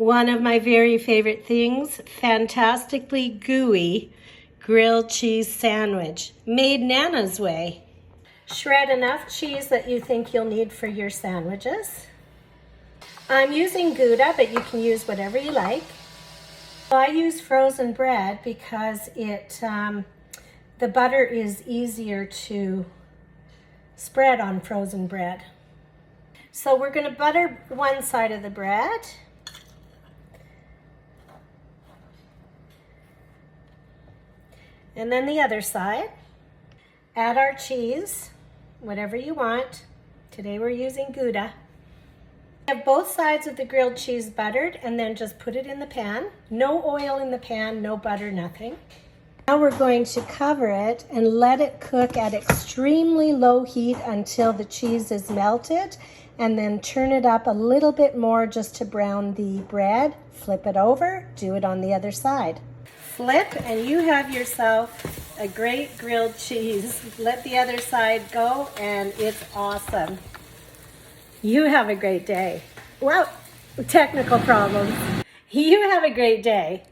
One of my very favorite things, fantastically gooey grilled cheese sandwich, made Nana's way. Shred enough cheese that you think you'll need for your sandwiches. I'm using Gouda, but you can use whatever you like. I use frozen bread because the butter is easier to spread on frozen bread. So we're going to butter one side of the bread. And then the other side. Add our cheese, whatever you want. Today we're using Gouda. Have both sides of the grilled cheese buttered and then just put it in the pan. No oil in the pan, no butter, nothing. Now we're going to cover it and let it cook at extremely low heat until the cheese is melted, and then turn it up a little bit more just to brown the bread. Flip it over, do it on the other side. Flip and you have yourself a great grilled cheese. Let the other side go and it's awesome. You have a great day. Well, technical problems. You have a great day.